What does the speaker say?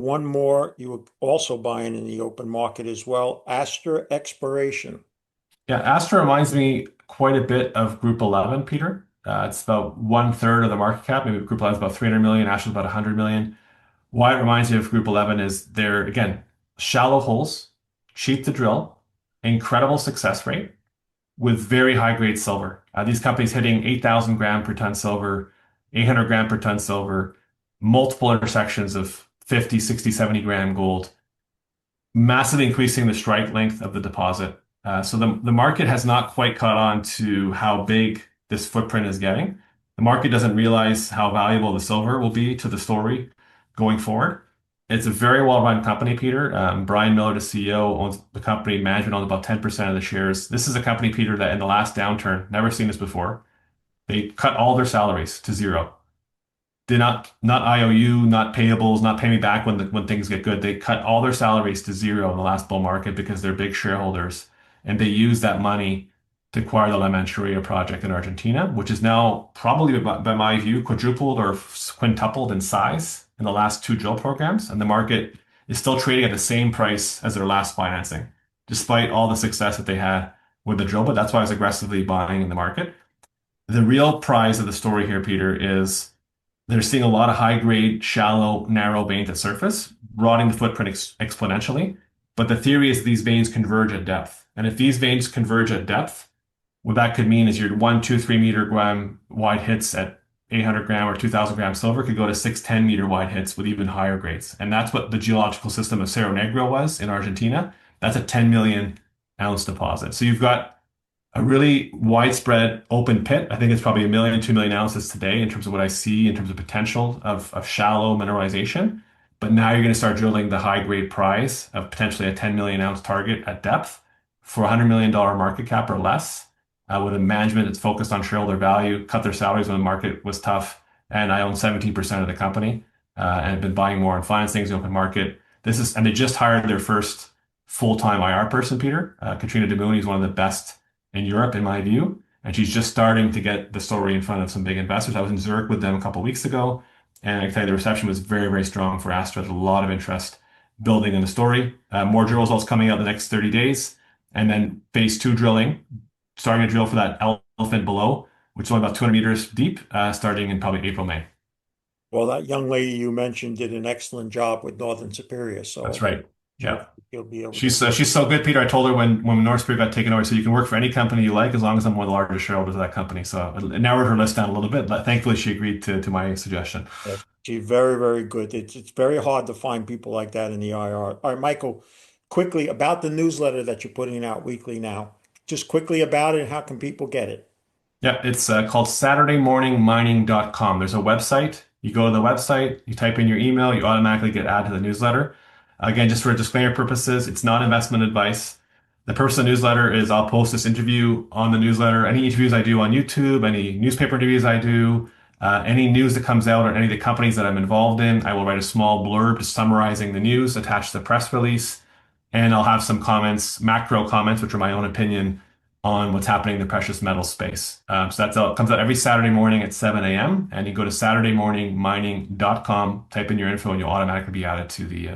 One more you were also buying in the open market as well, Astra Exploration. Yeah, Astra reminds me quite a bit of Group 11, Peter. It's about one third of the market cap. Maybe Group 11 is about 300 million, Astra's about 100 million. Why it reminds me of Group 11 is they're, again, shallow holes, cheap to drill, incredible success rate with very high grade silver. These companies hitting 8,000 gram per ton silver, 800 gram per ton silver, multiple intersections of 50, 60, 70 gram gold, massively increasing the strike length of the deposit. So the market has not quite caught on to how big this footprint is getting. The market doesn't realize how valuable the silver will be to the story going forward. It's a very well-run company, Peter. Brian Miller, the CEO, owns the company. Management owns about 10% of the shares. This is a company, Peter, that in the last downturn, never seen this before, they cut all their salaries to zero. Did not IOU, not payables, not pay me back when things get good. They cut all their salaries to zero in the last bull market because they're big shareholders, and they use that money to acquire the Manchuria project in Argentina, which is now probably, by my view, quadrupled or quintupled in size in the last two drill programs, and the market is still trading at the same price as their last financing, despite all the success that they had with the drill. But that's why I was aggressively buying in the market. The real prize of the story here, Peter, is they're seeing a lot of high grade, shallow, narrow veins at surface, broadening the footprint exponentially. But the theory is these veins converge at depth. And if these veins converge at depth, what that could mean is your 1, 2, 3 meter gram wide hits at 800 gram or 2000 gram silver could go to 6, 10 meter wide hits with even higher grades. And that's what the geological system of Cerro Negro was in Argentina. That's a 10 million ounce deposit. So you've got a really widespread open pit. I think it's probably 1 million, 2 million ounces today in terms of what I see in terms of potential of shallow mineralization. But now you're going to start drilling the high grade prize of potentially a 10 million ounce target at depth for $100 million market cap or less, with a management that's focused on shareholder value, cut their salaries when the market was tough. And I own 17% of the company, and have been buying more on financings, the open market. And they just hired their first full-time IR person, Peter. Katrina Demouni is one of the best in Europe, in my view. And she's just starting to get the story in front of some big investors. I was in Zurich with them a couple of weeks ago, and I can tell you the reception was very, very strong for Astra. There's a lot of interest building in the story. More drill results coming out the next 30 days. And then phase two drilling, starting to drill for that elephant below, which is only about 200 meters deep, starting in probably April, May. Well, that young lady you mentioned did an excellent job with Northern Superior, That's so right. she'll Yeah. she'll be able to She's so good, Peter. I told her when North Spirit got taken over, so you can work for any company you like as long as I'm one of the largest shareholders of that company. So it narrowed her list down a little bit, but thankfully she agreed to my suggestion. She's very, very good. It's very hard to find people like that in the IR. All right, Michael, quickly about the newsletter that you're putting out weekly now. Just quickly about it, how can people get it? Yeah, it's called SaturdayMorningMining.com. There's a website. You go to the website, you type in your email, you automatically get added to the newsletter. Again, just for disclaimer purposes, it's not investment advice. The purpose of the newsletter is I'll post this interview on the newsletter. Any interviews I do on YouTube, any newspaper interviews I do, any news that comes out or any of the companies that I'm involved in, I will write a small blurb just summarizing the news attached to the press release. And I'll have some comments, macro comments, which are my own opinion on what's happening in the precious metal space. So that's out, comes out every Saturday morning at 7 a.m. And you go to SaturdayMorningMining.com, type in your info, and you'll automatically be added to the